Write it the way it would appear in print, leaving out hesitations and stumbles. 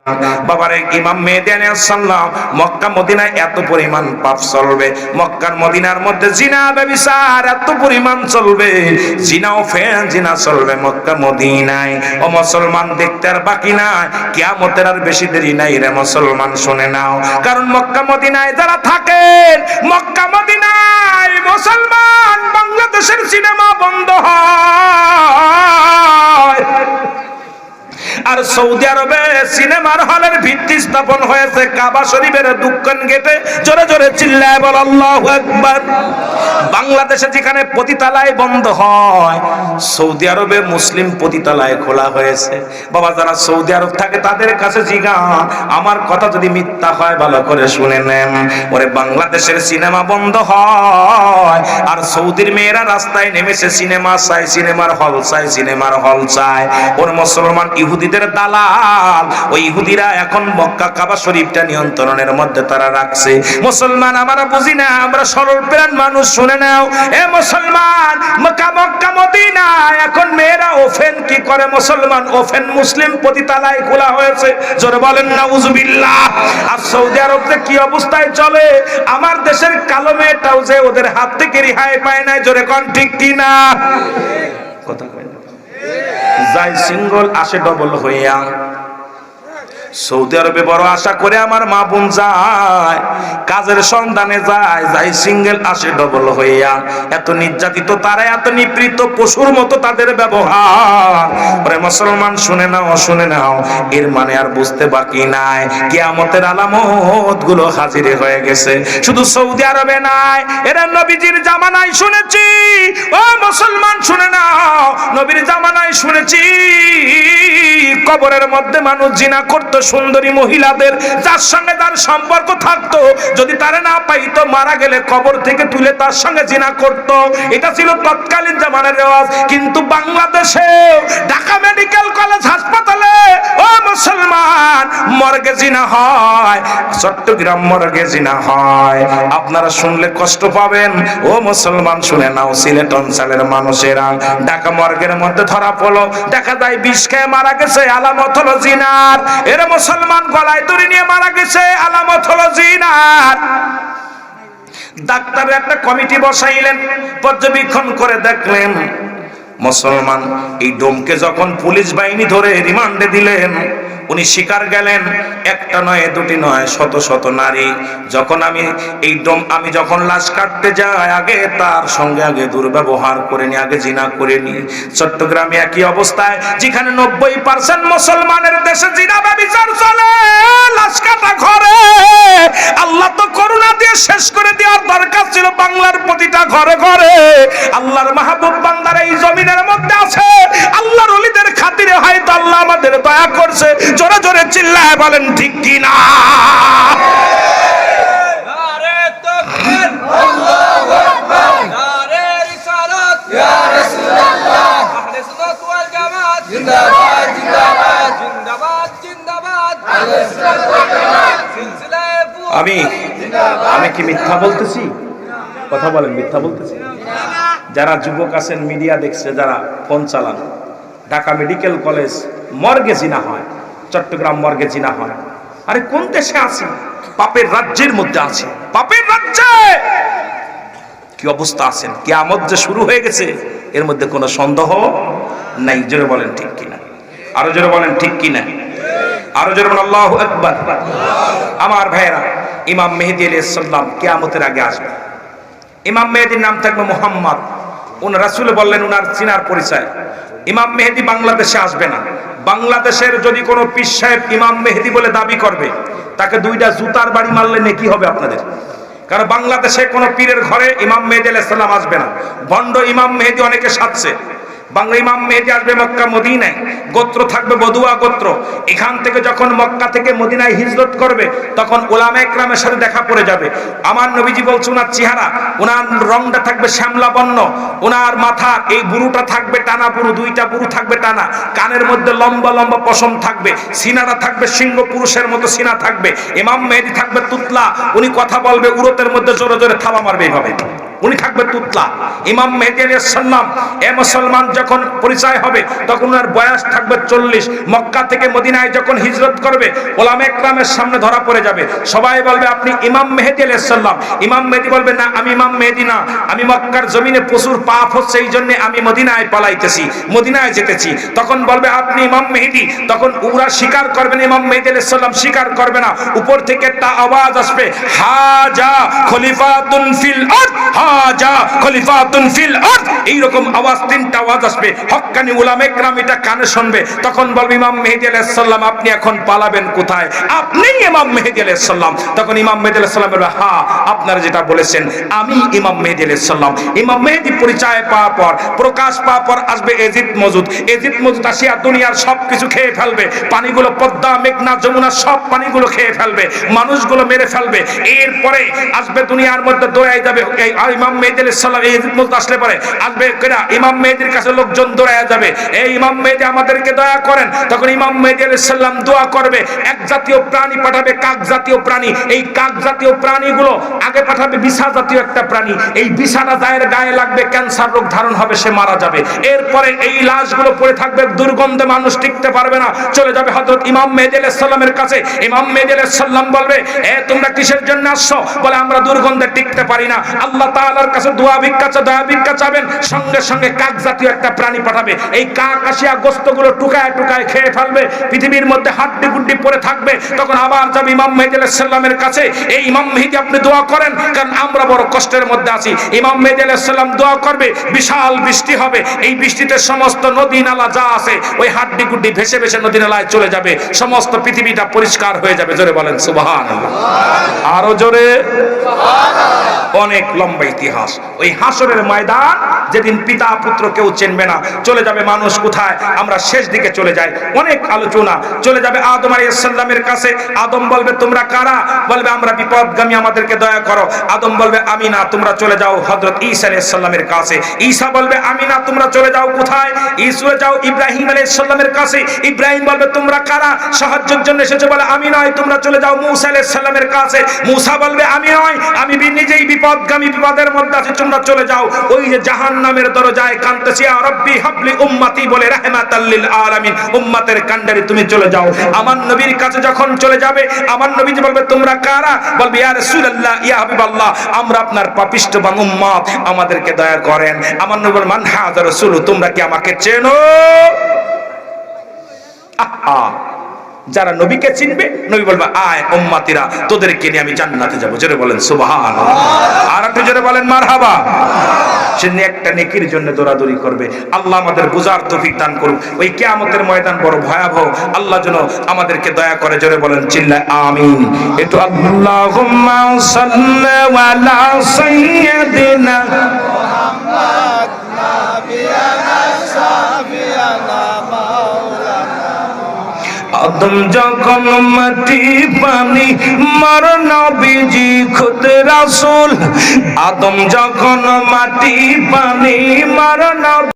বাবারে ইমাম মেহেদী আলাইহিস সালাম মক্কা মদিনায় এত পরিমাণ পাপ চলবে, মক্কার মদিনার মধ্যে জিনা ব্যভিচার এত পরিমাণ চলবে, জিনা ও জিনা চলবে মক্কা মদিনায়। ও মুসলমান, দেখতে আর বাকি নাই, কিয়ামতের আর বেশি দেরি নাই রে মুসলমান, শুনে নাও। কারণ মক্কা মদিনায় যারা থাকেন, মক্কা মদিনায় মুসলমান, বাংলাদেশের সিনেমা বন্ধ হয়, আর সৌদি আরবে সিনেমার হলের ভিত্তি স্থাপন হয়েছে কাবা শরীফের দক্ষিণ গেটে। জোরে জোরে চিল্লায় বল আল্লাহু আকবার। বাংলাদেশে যেখানে পতিতালয় বন্ধ হয়, সৌদি আরবে মুসলিম পতিতালয় খোলা হয়েছে। বাবা, যারা সৌদি আরব থাকে তাদের কাছে জিজ্ঞাসা, আমার কথা যদি মিথ্যা হয় ভালো করে শুনে নেন। ওরে বাংলাদেশের সিনেমা বন্ধ হয়, আর সৌদির মেয়েরা রাস্তায় নেমেছে সিনেমা চাই, সিনেমার হল চাই, সিনেমার হল চাই। ওর মুসলমান ইহুদিদের দালাল, ওই ইহুদিরা এখন মক্কা কাবা শরীফটা নিয়ন্ত্রণের মধ্যে তারা রাখছে। মুসলমান আমরা বুঝি না, আমরা সরল প্রাণ মানুষ, শুনে নাও এ মুসলমান, মক্কা মদিনা এখন মেয়েরা ওফেন কি করে মুসলমান, ওফেন মুসলিম পতিতালয় খোলা হয়েছে। জোরে বলেন নাউজুবিল্লাহ। আর সৌদি আরবে কি অবস্থায় চলে, আমার দেশের কালো মেয়েটাও যে ওদের হাত থেকে রেহাই পায় না। জোরে কোন ঠিক কি না? কথা কয় না, যাই সিঙ্গল আসে ডবল হইয়া। সৌদি আরবে বড় আশা করে আমার মা বোন যায়, কাজের সন্ধানে যায়, যাই সিঙ্গেল আসে ডবল হইয়া। এত নির্যাতিত তারা, এত নিপীড়িত পশুর মতো তাদের ব্যবহার। ওরে মুসলমান শুনে নাও, শুনে নাও, এর মানে আর বুঝতে বাকি নাই, কিয়ামতের আলামত গুলো হাজির হয়ে গেছে। শুধু সৌদি আরবে নাই, এরা নবীজির জামানায় শুনেছি। ও মুসলমান শুনে নাও, নবীর জামানায় শুনেছি কবরের মধ্যে মানুষ জিনা করতো, সুন্দরী মহিলাদের যার সঙ্গে তার সম্পর্ক থাকতো, যদি তারা না পাইতো মারা গেলে কবর থেকে তুলে তার সঙ্গে জিনা করত। এটা ছিল তৎকালীন জামানার রেওয়াজ। কিন্তু বাংলাদেশে ঢাকা মেডিকেল কলেজ হাসপাতালে ও মুসলমান মর্গে জিনা হয়, চট্টগ্রাম মর্গে জিনা হয়। আপনারা শুনলে কষ্ট পাবেন। ও মুসলমান শুনে নাও, সিলেট অঞ্চলের মানুষেরা ঢাকা মর্গের মধ্যে ধরা পড়লো, দেখা যায় বিষ খেয়ে মারা গেছে, আলামত হলো জিনার। এর মুসলমান গলায় দড়ি নিয়ে মারা গেছে, আলামত হলো জিনার। ডাক্তার একটা কমিটি বসাইলেন, পর্যবেক্ষণ করে দেখলেন মুসলমান এই ডোমকে যখন পুলিশ বাহিনী ধরে রিমান্ডে দিলেন, উনি স্বীকার গেলেন, একটা নয় দুটি নয়, শত শত নারী। যখন আমি যখন লাশ কাটতে যাই, আগে তার সঙ্গে আগে দুর্ব্যবহার করে নি, আগে জিনা করে নি। চট্টগ্রামে একই অবস্থায়, যেখানে 90% মুসলমানের দেশে জিনা ব্যভিচার চলে, লাশ কাটা ঘরে। আল্লাহ তো করুণা দিয়ে শেষ করে দেওয়ার দরকার ছিল বাংলার প্রতিটা ঘরে ঘরে। আল্লাহর মাহবুব বান্দারা এই জমিনের মধ্যে আছে, আল্লাহর ওলিদের খাতিরে হয়তো আল্লাহ আমাদের দয়া করছে। জোরে জোরে চিল্লায় বলেন ঠিক কি না? নারে তাকবীর, আল্লাহু আকবার, নারে রিসালাত, ইয়া রাসূলুল্লাহ, আহলে সুন্নাত ওয়াল জামাত, জিন্দাবাদ জিন্দাবাদ জিন্দাবাদ জিন্দাবাদ, আহলে সুন্নাত ওয়াল জামাত সিলসিলায়ে আমি কি মিথ্যা বলতেছি? কথা বলেন, মিথ্যা বলতেছি? যারা যুবক আছেন, মিডিয়া দেখছে, যারা ফোন চালান, ঢাকা মেডিকেল কলেজ মর্গে জিনা হয়, চট্টগ্রাম মর্গে জিনা হয়। আরে কোন দেশে আছি? পাপের রাজ্যের মধ্যে আছে, পাপের রাজ্যে। কি অবস্থা আছেন? কিয়ামত যে শুরু হয়ে গেছে, এর মধ্যে কোনো সন্দেহ নাই। জোরে বলেন ঠিক কিনা? আরো জোরে বলেন ঠিক কিনা? আরো জোরে বলেন আল্লাহু আকবার। আমার ভাইয়েরা, ইমাম মেহেদী আলাইহিস সালাম কিয়ামতের আগে আসবে। ইমাম মেহেদীর নাম থাকবে মুহাম্মদ। রাসূল বললেন উনার চিনার পরিচয়। ইমাম মেহেদী বাংলাদেশে আসবে না। বাংলাদেশের যদি কোনো পীর সাহেব ইমাম মেহেদী বলে দাবি করবে, তাকে 2টা জুতার বাড়ি মারলে নেকি হবে আপনাদের। কারণ বাংলাদেশে কোনো পীরের ঘরে ইমাম মেহেদী আলাইহিস সালাম আসবে না। ভণ্ড ইমাম মেহেদী অনেকে সাজছে। বাংলা ইমাম মেহেদী আসবে মক্কা মদিনায়, গোত্র থাকবে বদুয়া গোত্র। এখান থেকে যখন মক্কা থেকে মদিনায় হিজরত করবে, তখন ওলামায়ে কেরামের সাথে দেখা পড়ে যাবে। আমার নবীজি বলছে ওনার চেহারা, ওনার রংটা থাকবে শ্যামলা বর্ণ, ওনার মাথার এই বুরুটা থাকবে টানা বুরু, 2টা বুরু থাকবে টানা, কানের মধ্যে লম্বা লম্বা পশম থাকবে, সিনাটা থাকবে সিংহ পুরুষের মতো সিনা থাকবে। ইমাম মেহেদী থাকবে তুতলা, উনি কথা বলবে উরতের মধ্যে জোরে জোরে থাবা মারবে এইভাবে। উনি থাকবে তুতলা। ইমাম মেহেদী আলাইহিস সালাম এ মুসলমান যখন পরিচয় হবে তখন ওনার বয়স থাকবে 40। মক্কা থেকে মদিনায় যখন হিজরত করবে ওলামা একরামের সামনে ধরা পড়ে যাবে, সবাই বলবে আপনি ইমাম মেহেদী আলাইহিস সালাম। ইমাম মেহেদী বলবে না, আমি ইমাম মেহেদী না, আমি মক্কার জমিনে প্রচুর পাপ হচ্ছে এই জন্য আমি মদিনায় পালাইতেছি, মদিনায় যেতেছি। তখন বলবে আপনি ইমাম মেহেদী। তখন ওরা স্বীকার করবেন, ইমাম মেহেদী আলাইহিস সালাম স্বীকার করবে না। উপর থেকে একটা আওয়াজ আসবে, হাজা খলিফাতুন ফিল আরদ, হাজা খলিফাতুন ফিল আরদ। এইরকম আওয়াজ, তিনটা আওয়াজ আসবে। হক্কানি উলামা একরাম এটা কানে শুনবে। তখন বলবে ইমাম মেহেদী আলাইহিস সালাম আপনি এখন পালাবেন কোথায়? আপনি ইমাম মেহেদী আলাইহিস সালাম। তখন ইমাম মেহেদী আলাইহিস সালাম বলবে হ্যাঁ আপনারা যেটা বলেছেন আমি ইমাম মেহেদী আলাইহিস সালাম। ইমাম মেহেদী পরিচয় পাওয়ার পর, প্রকাশ পাওয়ার পর আসবে এজিদ মওজুদ। এজিদ মওজুদ আসিয়া দুনিয়ার সব কিছু খেয়ে ফেলবে, পানিগুলো পদ্মা মেঘনা যমুনা সব পানিগুলো খেয়ে ফেলবে, মানুষগুলো মেরে ফেলবে। এরপরে আসবে দুনিয়ার মধ্যে দৌড়াই যাবে ইমাম মেহেদী আলাইহিস সালাম। এজিদ মওজুদ আসলে পরে আসবে কেনা ইমাম মেহেদীর কাছে লোকজন দৌড়াইয়া যাবে, এই ইমাম মেহেদী আমাদেরকে দয়া করেন। তখন ইমাম মেহেদী আলাইহিস সালাম দোয়া করবে, এক জাতীয় প্রাণী পাঠাবে, কাক জাতীয় প্রাণী। এই কাক জাতীয় প্রাণীগুলো আগে পাঠাবে বিছা জাতীয় একটা প্রাণী, এই বিছাটা যায়ের গায়ে লাগবে ক্যান্সার রোগ ধারণ হবে, সে মারা যাবে। এরপরে এই লাশগুলো পড়ে থাকবে, দুর্গন্ধে মানুষ টিকতে পারবে না, চলে যাবে হযরত ইমাম মেহেদী আলাইহিস সালামের কাছে। ইমাম মেহেদী আলাইহিস সালাম বলবে এ তোমরা কিসের জন্য আসছো? বলে আমরা দুর্গন্ধে টিকতে পারি না। আল্লাহ তাআলার কাছে দোয়া ভিক্ষা দয়া ভিক্ষা চাবেন। সঙ্গে সঙ্গে কাক জাতীয় একটা প্রাণী পাঠাবে, এই কাক আসিয়া গোশতগুলো টুকায় টুকায় খেয়ে ফেলবে, পৃথিবীর মধ্যে হাড্ডি গুড্ডি পড়ে থাকবে। তখন আবার যাবে ইমাম মেহেদী আলাইহিস সালামের কাছে, এই ইমাম মেহেদী আপনি দোয়া করেন, কারণ আমরা বড় কষ্টের মধ্যে আছি। ইমাম মেহেদী আলাইহিস সালাম দোয়া করবে, বিশাল বৃষ্টি হবে, এই বৃষ্টিতে সমস্ত নদী নালা যা আছে ওই হাড্ডি গুড্ডি ভেসে ভেসে নদী নালায় চলে যাবে, সমস্ত পৃথিবীটা পরিষ্কার হয়ে যাবে। জোরে বলেন সুবহানাল্লাহ, আরো জোরে সুবহানাল্লাহ। অনেক লম্বা ইতিহাস। ওই হাসরের ময়দান যেদিন পিতা পুত্র কেউ চিনবে না, চলে যাবে মানুষ কোথায়? আমরা শেষ দিকে চলে যাই, অনেক আলোচনা। চলে যাবে আদম আলাইহিস সালামের কাছে। আদম বলবে তোমরা কারা? বলবে আমরা বিপদগামী, আমাদেরকে দয়া করো। আদম বলবে আমি না, তোমরা চলে যাও হযরত ঈসা আলাইহিস সালামের কাছে। ঈসা বলবে আমি না, তোমরা চলে যাও কোথায়? ঈসা যাও ইব্রাহিম আলাইহিস সালামের কাছে। ইব্রাহিম বলবে তোমরা কারা? সাহায্যের জন্য এসেছে। বলে আমি নয়, তোমরা চলে যাও মুসা আলাইহিস সালামের কাছে। মুসা বলবে আমি নয়, আমি নিজেই বিপদগামী, বিপদের মধ্যে আছি, তোমরা চলে যাও। ওই যে জাহান্নামের দরজায় কাঁদতেছি ইয়া রাব্বি হাবলি উম্মতি বলে রাহমাতাল লিল আলামিন, উম্মতের কান্ডারি তুমি চলে যাও। আমার নবীর কাছে যখন চলে যাবে, আমার নবী বলবে তোমরা কারা? বলবে ইয়া রাসূলুল্লাহ ইয়া হাবিবাল্লাহ, আমরা আপনার পাপিষ্ঠ বান উম্মত, আমাদেরকে দয়া করেন। আমার নবী বলেন মান হাযা রাসূল, তোমরা কি আমাকে চেনো? আহা, যারা নবীকে চিনবে নবী বলবে আয় উম্মতিরা, তোদেরকে নিয়ে আমি জান্নাতে যাব। জোরে বলেন সুবহানাল্লাহ, আর একটু জোরে বলেন মারহাবা। সে একটা নেকির জন্য দৌড়াদৌড়ি করবে। আল্লাহ আমাদের বুঝার তৌফিক দান করুন। ওই কিয়ামতের ময়দান বড় ভয়াবহ, আল্লাহ যেন আমাদেরকে দয়া করে। জোরে বলেন চিল্লায় আমিন। একটু আল্লাহুম্মা সাল্লি আলা সাইয়্যিদিনা মুহাম্মদ নাবিয়ানা সাফিয়ানা মাওলানা। আদম যখন মাটি পানি মার নবীজি খুদ রাসূল, আদম যখন মাটি পানি মার নবী